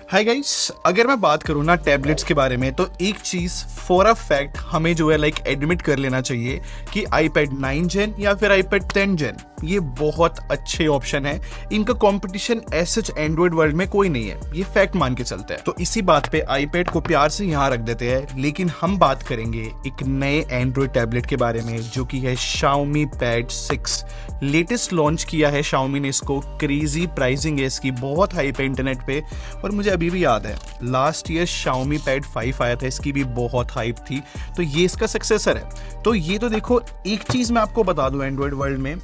Hi guys, अगर मैं बात करूँ ना टैबलेट्स के बारे में तो एक चीज़ फॉर अ फैक्ट हमें जो है एडमिट कर लेना चाहिए कि iPad 9 जेन या फिर iPad 10 जेन ये बहुत अच्छे ऑप्शन है। इनका कंपटीशन ऐसे एंड्रॉइड वर्ल्ड में कोई नहीं है, ये फैक्ट मान के चलते हैं। तो इसी बात पे iPad को प्यार से यहाँ रख देते हैं, लेकिन हम बात करेंगे एक नए एंड्रॉइड टैबलेट के बारे में जो कि है Xiaomi Pad 6। लेटेस्ट लॉन्च किया है Xiaomi ने इसको, क्रेजी प्राइसिंग है इसकी, बहुत हाइप है इंटरनेट पे। और मुझे अभी भी याद है लास्ट ईयर Xiaomi Pad 5 आया था, इसकी भी बहुत हाइप थी, तो ये इसका सक्सेसर है। तो ये तो देखो, एक चीज मैं आपको बता दूं एंड्रॉइड वर्ल्ड में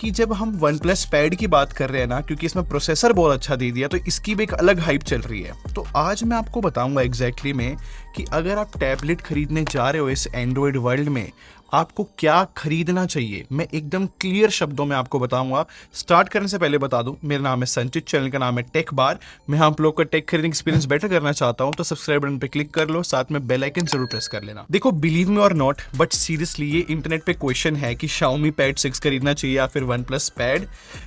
कि जब हम OnePlus Pad की बात कर रहे हैं ना, क्योंकि इसमें प्रोसेसर बहुत अच्छा दे दिया, तो इसकी भी एक अलग हाइप चल रही है। तो आज मैं आपको बताऊंगा एग्जैक्टली में कि अगर आप टैबलेट खरीदने जा रहे हो इस एंड्रॉइड वर्ल्ड में, आपको क्या खरीदना चाहिए, मैं एकदम क्लियर शब्दों में आपको बताऊंगा। स्टार्ट करने से पहले बता दूं, मेरा नाम है संचित, चैनल का नाम है टेक बार। मैं आप लोग का टेक खरीदने एक्सपीरियंस बेटर करना चाहता हूं, तो सब्सक्राइब बटन पे क्लिक कर लो, साथ में बेल आइकन जरूर प्रेस कर लेना। देखो, बिलीव मी और नॉट, बट सीरियसली ये इंटरनेट पे क्वेश्चन है कि Xiaomi Pad 6 खरीदना चाहिए या फिर OnePlus Pad।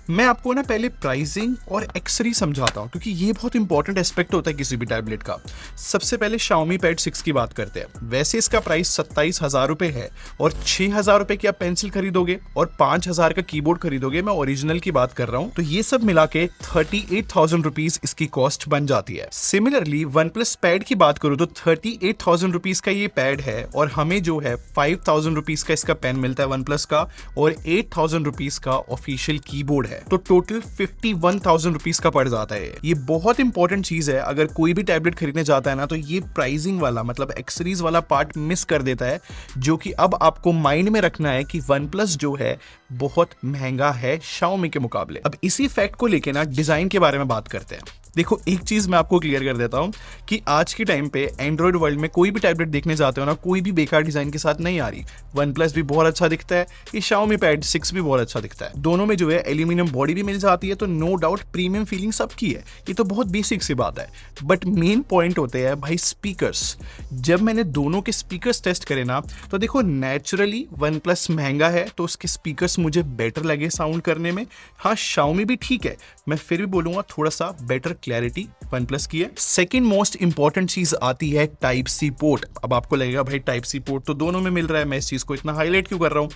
मैं आपको ना पहले प्राइसिंग और एक्सेसरी समझाता हूं, क्योंकि ये बहुत इंपॉर्टेंट एस्पेक्ट होता है किसी भी टैबलेट का। सबसे पहले Xiaomi Pad 6 की बात करते हैं। वैसे इसका प्राइस 27,000 रुपए है और 6,000 रुपए की आप पेंसिल खरीदोगे और 5,000 का कीबोर्ड खरीदोगे, मैं ओरिजिनल की बात कर रहा हूं, तो ये सब मिला के 38,000 रुपीज इसकी कॉस्ट बन जाती है। सिमिलरली OnePlus Pad की बात करूं तो 38,000 रुपीज का ये पैड है और हमें जो है 5,000 रुपीज का इसका पेन मिलता है OnePlus का और 8,000 रुपीज का ऑफिशियल कीबोर्ड है, तो टोटल 51,000 रुपीज का पड़ जाता है। ये बहुत इंपॉर्टेंट चीज है, अगर कोई भी टैबलेट खरीदने जाता है ना, तो ये प्राइसिंग वाला मतलब एक्सेसरीज वाला पार्ट मिस कर देता है, जो कि अब आपको माइंड में रखना है कि OnePlus जो है बहुत महंगा है Xiaomi के मुकाबले। अब इसी फैक्ट को लेके ना डिजाइन के बारे में बात करते हैं। देखो, एक चीज मैं आपको क्लियर कर देता हूं कि आज के टाइम पे एंड्रॉइड वर्ल्ड में कोई भी टैबलेट देखने जाते हो ना, कोई भी बेकार डिजाइन के साथ नहीं आ रही। OnePlus भी बहुत अच्छा दिखता है, ये Xiaomi Pad 6 भी बहुत अच्छा दिखता है। दोनों में जो है एल्यूमिनियम बॉडी भी मिल जाती है, तो नो डाउट प्रीमियम फीलिंग सबकी है, ये तो बहुत बेसिक सी बात है। बट मेन पॉइंट होते हैं भाई स्पीकर्स। जब मैंने दोनों के स्पीकर्स टेस्ट करे ना, तो देखो नेचुरली OnePlus महंगा है तो उसके स्पीकर्स मुझे बेटर लगे साउंड करने में। हाँ, Xiaomi भी ठीक है, मैं फिर भी बोलूंगा थोड़ा सा बेटर क्लैरिटी OnePlus की है। सेकंड मोस्ट इंपॉर्टेंट चीज आती है टाइप सी पोर्ट। अब आपको लगेगा भाई टाइप सी पोर्ट तो दोनों में मिल रहा है, मैं इस चीज को इतना हाईलाइट क्यों कर रहा हूं।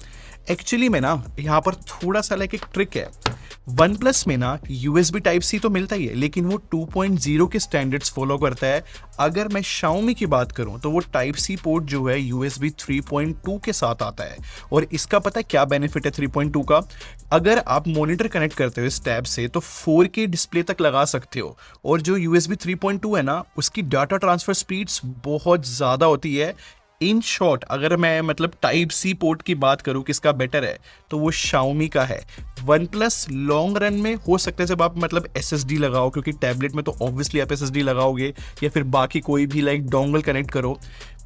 एक्चुअली में ना यहाँ पर थोड़ा सा एक ट्रिक है। OnePlus में ना USB टाइप सी तो मिलता ही है, लेकिन वो 2.0 के स्टैंडर्ड्स फॉलो करता है। अगर मैं Xiaomi की बात करूं तो वो टाइप सी पोर्ट जो है USB 3.2 के साथ आता है। और इसका पता है क्या बेनिफिट है 3.2 का? अगर आप मॉनिटर कनेक्ट करते हो इस टैब से तो 4K डिस्प्ले तक लगा सकते हो, और जो USB 3.2 है ना, उसकी डाटा ट्रांसफर स्पीड्स बहुत ज्यादा होती है। इन शॉर्ट, अगर मैं मतलब टाइप सी पोर्ट की बात करूं किसका बेटर है, तो वो Xiaomi का है। OnePlus लॉन्ग रन में हो सकता है जब आप मतलब SSD लगाओ, क्योंकि टैबलेट में तो ऑब्वियसली आप SSD लगाओगे या फिर बाकी कोई भी डोंगल कनेक्ट करो,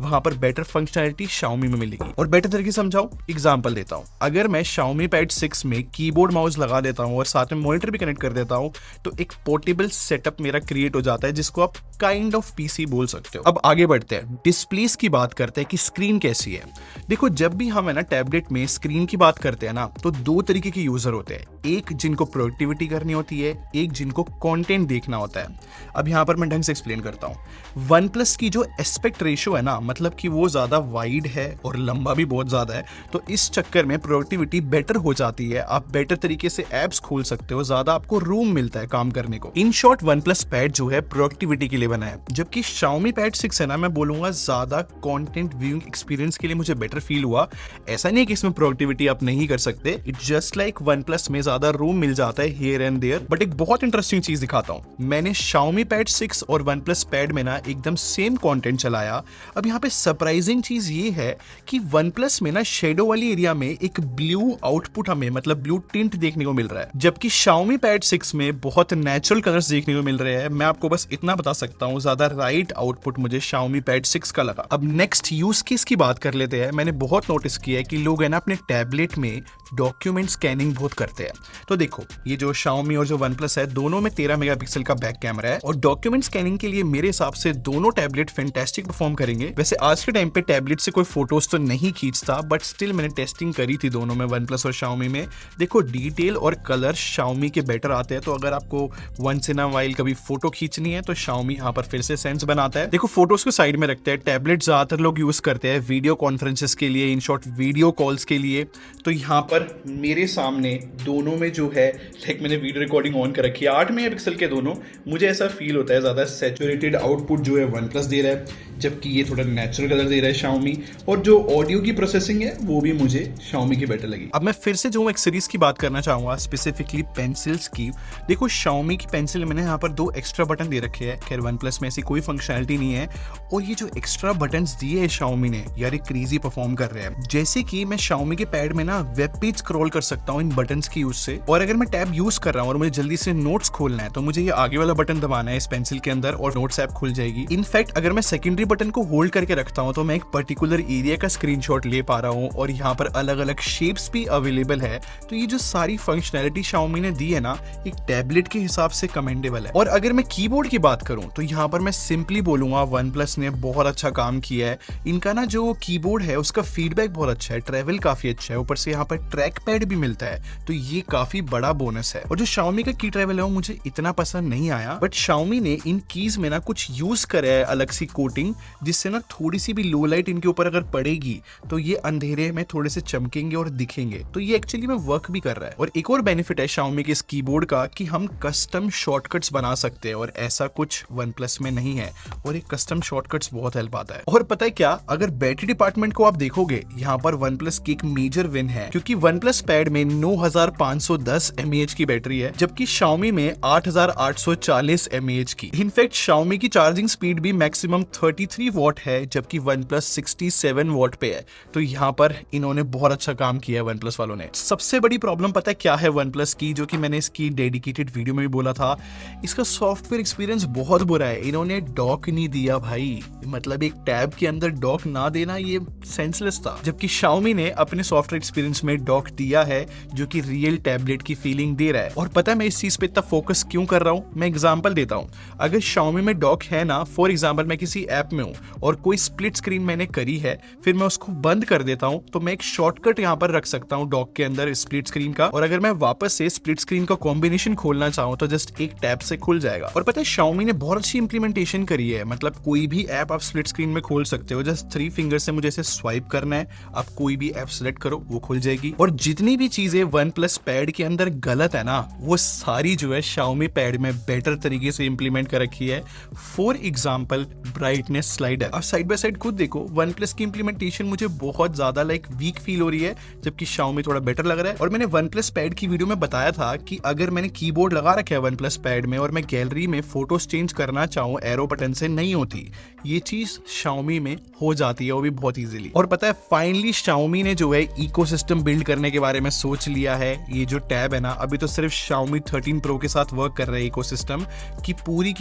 वहां पर बेटर फंक्शनैलिटी Xiaomi में मिलेगी। और बेटर तरीके से समझाऊं, एग्जांपल देता हूं। अगर मैं Xiaomi Pad 6 में कीबोर्ड माउस लगा देता हूं और साथ में मॉनिटर भी कनेक्ट कर देता हूं, तो एक पोर्टेबल सेटअप मेरा क्रिएट हो जाता है, जिसको आप काइंड ऑफ पीसी बोल सकते हो। अब आगे बढ़ते हैं, डिस्प्लेस की बात करते हैं कि स्क्रीन कैसी है। देखो, जब भी हम है ना टैबलेट में स्क्रीन की बात करते हैं ना, तो दो तरीके के यूजर होते हैं, एक जिनको प्रोडक्टिविटी करनी होती है, एक जिनको कंटेंट देखना होता है। अब यहाँ पर मैं ढंग से एक्सप्लेन करता हूँ। OnePlus की जो एस्पेक्ट रेशियो है ना, मतलब कि वो ज्यादा वाइड है और लंबा भी बहुत ज्यादा है, तो इस चक्कर में प्रोडक्टिविटी बेटर हो जाती है। आप बेटर तरीके से एप्स खोल सकते हो, ज्यादा आपको रूम मिलता है काम करने को। इन शॉर्ट, OnePlus Pad जो है प्रोडक्टिविटी के लिए बना है, जबकि Xiaomi Pad 6 है ना, मैं बोलूंगा ज्यादा कंटेंट व्यूइंग एक्सपीरियंस के लिए मुझे बेटर फील हुआ। ऐसा नहीं है कि इसमें प्रोडक्टिविटी आप नहीं कर सकते, इट्स जस्ट लाइक OnePlus में ज्यादा रूम मिल जाता है हियर एंड देयर। बट एक बहुत इंटरेस्टिंग चीज दिखाता हूं, मैंने Xiaomi Pad 6 और OnePlus Pad में ना एकदम सेम कंटेंट चलाया। अब यहाँ पे सरप्राइजिंग चीज ये है कि OnePlus में ना शेडो वाली एरिया में एक ब्लू आउटपुट हमें मतलब ब्लू टिंट देखने को मिल रहा है, जबकि Xiaomi Pad 6 में बहुत नेचुरल कलर्स देखने को मिल रहे हैं। मैं आपको बस इतना बता सकता हूँ, ज्यादा राइट आउटपुट मुझे Xiaomi Pad 6 का लगा। अब नेक्स्ट यूज केस की बात कर लेते हैं। मैंने बहुत नोटिस किया है कि लोग है ना अपने टैबलेट में डॉक्यूमेंट स्कैनिंग बहुत करते हैं। तो देखो ये जो Xiaomi और जो OnePlus है दोनों में 13 मेगापिक्सल का बैक कैमरा है और डॉक्यूमेंट स्कैनिंग के लिए मेरे हिसाब से दोनों टैबलेट फैंटास्टिक परफॉर्म करेंगे। वैसे आज के टाइम पे टैबलेट से कोई फोटोज तो नहीं खींचता, बट स्टिल मैंने टेस्टिंग करी थी दोनों में, OnePlus और Xiaomi में। देखो डिटेल और कलर Xiaomi के बेटर आते हैं, तो अगर आपको वंस इन अ वाइल कभी फोटो खींचनी है तो Xiaomi यहाँ पर फिर से सेंस बनाता है। देखो फोटोज को साइड में रखते हैं, टैबलेट ज्यादातर लोग यूज करते हैं वीडियो कॉन्फ्रेंसेस के लिए, इन शॉर्ट वीडियो कॉल्स के लिए। तो यहाँ पर मेरे सामने दोनों में जो है लाइक मैंने वीडियो रिकॉर्डिंग ऑन कर रखी है, 8 मेगापिक्सल के दोनों। मुझे ऐसा फील होता है ज्यादा सैचुरेटेड आउटपुट जो है OnePlus दे रहा है, जबकि ये थोड़ा नेचुरल कलर दे रहा है Xiaomi। और जो ऑडियो की प्रोसेसिंग है वो भी मुझे Xiaomi की बेटर लगी। अब मैं फिर से जो एक्सेसरीज की बात करना चाहूंगा, स्पेसिफिकली पेंसिल्स की। देखो Xiaomi की पेंसिल मैंने यहाँ पर 2 एक्स्ट्रा बटन दे रखे हैं, खैर OnePlus में ऐसी कोई फंक्शनैलिटी नहीं है। और ये जो एक्स्ट्रा बटन्स दिए है Xiaomi ने, यार ये क्रेजी परफॉर्म कर रहे हैं। जैसे कि मैं Xiaomi के पैड में ना वेब पेज स्क्रॉल कर सकता हूँ इन बटन्स की यूज से, और अगर मैं टैब यूज कर रहा हूँ और मुझे जल्दी से नोट्स खोलना है तो मुझे ये आगे वाला बटन दबाना है इस पेंसिल के अंदर और नोट्स ऐप खुल जाएगी। इनफैक्ट अगर मैं सेकेंडरी बटन को होल्ड करके रखता हूँ तो मैं एक पर्टिकुलर एरिया का स्क्रीनशॉट ले पा रहा हूँ और यहाँ पर अलग अलग शेप्स भी अवेलेबल है। तो ये जो सारी फंक्शनैलिटी Xiaomi ने दी है ना, एक टैबलेट के हिसाब से कमेंडेबल है। और अगर मैं कीबोर्ड की बात करूँ तो यहाँ पर मैं सिंपली बोलूंगा OnePlus ने बहुत अच्छा काम किया है। इनका ना जो कीबोर्ड है उसका फीडबैक बहुत अच्छा है, ट्रेवल काफी अच्छा है, ऊपर से यहाँ पर ट्रैक पैड भी मिलता है, तो ये काफी बड़ा बोनस है। और जो Xiaomi का की ट्रेवल है वो मुझे इतना पसंद नहीं आया, बट Xiaomi ने इन कीज में ना कुछ यूज करा है अलग सी कोटिंग, जिससे ना थोड़ी सी भी लो लाइट इनके ऊपर अगर पड़ेगी तो ये अंधेरे में थोड़े से चमकेंगे और दिखेंगे। तो ये एक्चुअली में वर्क भी कर रहा है। और एक और बेनिफिट है Xiaomi के इस कीबोर्ड का कि हम कस्टम शॉर्टकट्स बना सकते हैं, और ऐसा कुछ OnePlus में नहीं है। और एक कस्टम शॉर्टकट्स बहुत हेल्प आता है। और पता है क्या, अगर बैटरी डिपार्टमेंट को आप देखोगे यहाँ पर OnePlus की एक मेजर विन है, क्योंकि OnePlus पैड में 9510 mAh की बैटरी है, जबकि Xiaomi में 8840 mAh की। इनफैक्ट Xiaomi की चार्जिंग स्पीड भी मैक्सिमम 33 वॉट है, जबकि OnePlus 67 वॉट पे है। तो यहाँ पर इन्होंने बहुत अच्छा काम किया है OnePlus वालों ने। सबसे बड़ी प्रॉब्लम पता है क्या है OnePlus की, जो कि मैंने इसकी डेडिकेटेड वीडियो में भी बोला था, इसका सॉफ्टवेयर एक्सपीरियंस बहुत बुरा है। इन्होंने डॉक नहीं दिया भाई, मतलब एक टैब के अंदर डॉक ना देना ये सेंसलेस था। जबकि Xiaomi ने अपने सॉफ्टवेयर एक्सपीरियंस में डॉक दिया है, जो कि रियल टैबलेट की फीलिंग दे रहा है। और पता है मैं इस चीज पे इतना फोकस क्यों कर रहा हूँ, मैं एग्जांपल देता हूँ। अगर Xiaomi में डॉक है ना, फॉर एग्जांपल मैं किसी ऐप में हूँ और कोई स्प्लिट स्क्रीन मैंने करी है, फिर मैं उसको बंद कर देता हूँ, तो मैं एक शॉर्टकट यहाँ पर रख सकता हूँ डॉक के अंदर स्प्लिट स्क्रीन का, और अगर मैं वापस से स्प्लिट स्क्रीन का कॉम्बिनेशन खोलना चाहूँ तो जस्ट एक टैब से खुल जाएगा। और पता है Xiaomi ने बहुत अच्छी इंप्लीमेंटेशन करी है, मतलब कोई भी ऐप आप स्प्लिट स्क्रीन में खोल सकते हो, जस्ट 3 फिंगर से मुझे इसे स्वाइप करना है, आप कोई भी ऐप सेलेक्ट करो वो खुल जाएगी। और जितनी भी चीजें OnePlus पैड के अंदर गलत है ना, वो सारी जो है Xiaomi पैड में बेटर तरीके से इंप्लीमेंट कर रखी है। फॉर एग्जांपल ब्राइटनेस स्लाइडर, आप साइड बाय साइड खुद देखो, OnePlus की इंप्लीमेंटेशन मुझे बहुत ज्यादा वीक फील हो रही है, जबकि Xiaomi थोड़ा बेटर लग रहा है। और मैंने OnePlus पैड की वीडियो में बताया था कि अगर मैंने कीबोर्ड लगा रखा है OnePlus पैड में और मैं गैलरी में फोटोज चेंज करना चाहूँ एरो बटन से, नहीं होती। ये चीज Xiaomi में हो जाती है, वो भी बहुत इजीली। और पता है फाइनली Xiaomi ने जो है इकोसिस्टम बिल्ड करने के बारे में सोच लिया है। ये जो टैब है ना, अभी तो सिर्फ Xiaomi 13 Pro के साथ वर्क कर रहा है इकोसिस्टम, की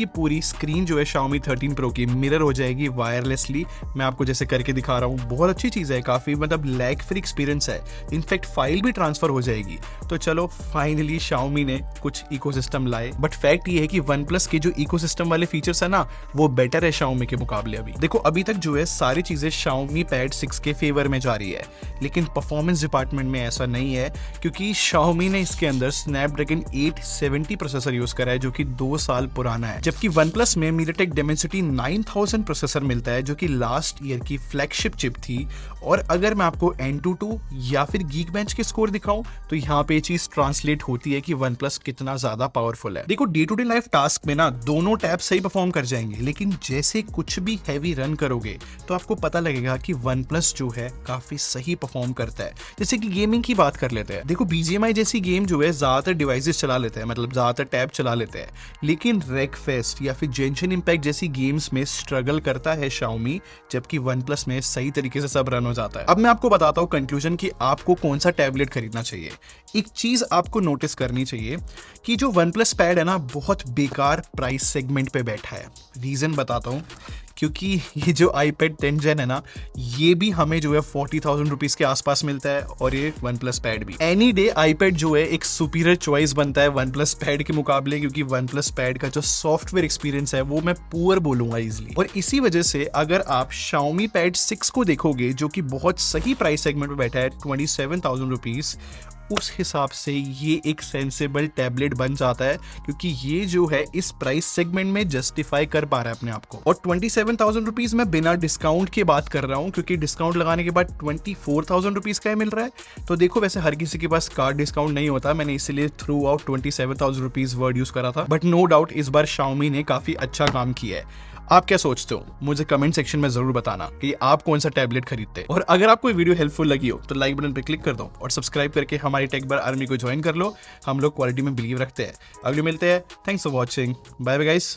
पूरी स्क्रीन जो है Xiaomi 13 Pro की मिरर हो जाएगी वायरलेसली। मैं आपको जैसे करके दिखा रहा हूँ, बहुत अच्छी चीज है, काफी मतलब लैग फ्री एक्सपीरियंस है। इनफैक्ट फाइल भी ट्रांसफर हो जाएगी। तो चलो फाइनली Xiaomi ने कुछ इकोसिस्टम लाए, बट फैक्ट ये है कि OnePlus के जो इकोसिस्टम वाले फीचर्स है ना, वो बेटर है Xiaomi के मुकाबले। अभी देखो अभी तक जो है सारी चीजें Xiaomi पैड 6 के फेवर में जा रही है, लेकिन परफॉर्मेंस डिपार्टमेंट में ऐसा नहीं है, क्योंकि Xiaomi ने इसके अंदर Snapdragon 870 प्रोसेसर यूज करा है, जो कि 2 साल पुराना है। जबकि OnePlus में MediaTek Dimensity 9000 प्रोसेसर मिलता है, जो कि लास्ट ईयर की फ्लैगशिप चिप थी। और अगर मैं आपको Antutu या फिर Geekbench के स्कोर दिखाऊं तो यहाँ पे चीज ट्रांसलेट होती है कि OnePlus कितना ज्यादा पावरफुल है। देखो day to day life task में ना दोनों टैब सही परफॉर्म कर जाएंगे, लेकिन जैसे कुछ भी हैवी रन करोगे तो आपको पता लगेगा कि OnePlus जो है काफी सही परफॉर्म करता है। जैसे कि गेमिंग की बात कर लेते हैं, देखो BGMI जैसी गेम जो है ज्यादातर डिवाइसेस चला लेते हैं, मतलब ज्यादातर टैब चला लेते हैं, लेकिन रेगफेस्ट या फिर जेंशन इम्पैक्ट जैसी गेम्स में स्ट्रगल करता है Xiaomi, जबकि OnePlus में सही तरीके से सब रन हो जाता है। अब मैं आपको बताता हूँ कंक्लूजन कि आपको कौन सा टैबलेट खरीदना चाहिए। एक चीज आपको नोटिस करनी चाहिए कि जो OnePlus पैड है ना, बहुत बेकार प्राइस सेगमेंट पे बैठा है। रीजन बताता हूँ क्योंकि ये जो iPad 10 Gen है ना, ये भी हमें जो है 40,000 रुपीज के आसपास मिलता है, और ये OnePlus पैड भी। एनी डे iPad जो है एक सुपीरियर चॉइस बनता है OnePlus पैड के मुकाबले, क्योंकि OnePlus पैड का जो सॉफ्टवेयर एक्सपीरियंस है वो मैं पुअर बोलूंगा इजिली। और इसी वजह से अगर आप Xiaomi Pad 6 को देखोगे, जो कि बहुत सही प्राइस सेगमेंट में बैठा है 27,000 रुपीज, उस हिसाब से ये एक सेंसेबल टैबलेट बन जाता है, क्योंकि ये जो है इस प्राइस सेगमेंट में जस्टिफाई कर पा रहा है अपने आप को। और 27,000 रुपीज में बिना डिस्काउंट के बात कर रहा हूँ, क्योंकि डिस्काउंट लगाने के बाद 24,000 रुपीज का मिल रहा है। तो देखो, वैसे हर किसी के पास कार्ड डिस्काउंट नहीं होता, मैंने इसलिए through out 27,000 rupees word use करा था, बट नो डाउट इस बार Xiaomi ने काफी अच्छा काम किया है। आप क्या सोचते हो, मुझे कमेंट सेक्शन में जरूर बताना कि आप कौन सा टैबलेट खरीदते हैं। और अगर आपको ये वीडियो हेल्पफुल लगी हो तो लाइक बटन पर क्लिक कर दो और सब्सक्राइब करके हमारी टेक बार आर्मी को ज्वाइन कर लो। हम लोग क्वालिटी में बिलीव रखते हैं। अगले मिलते हैं। Thanks for watching. Bye bye guys.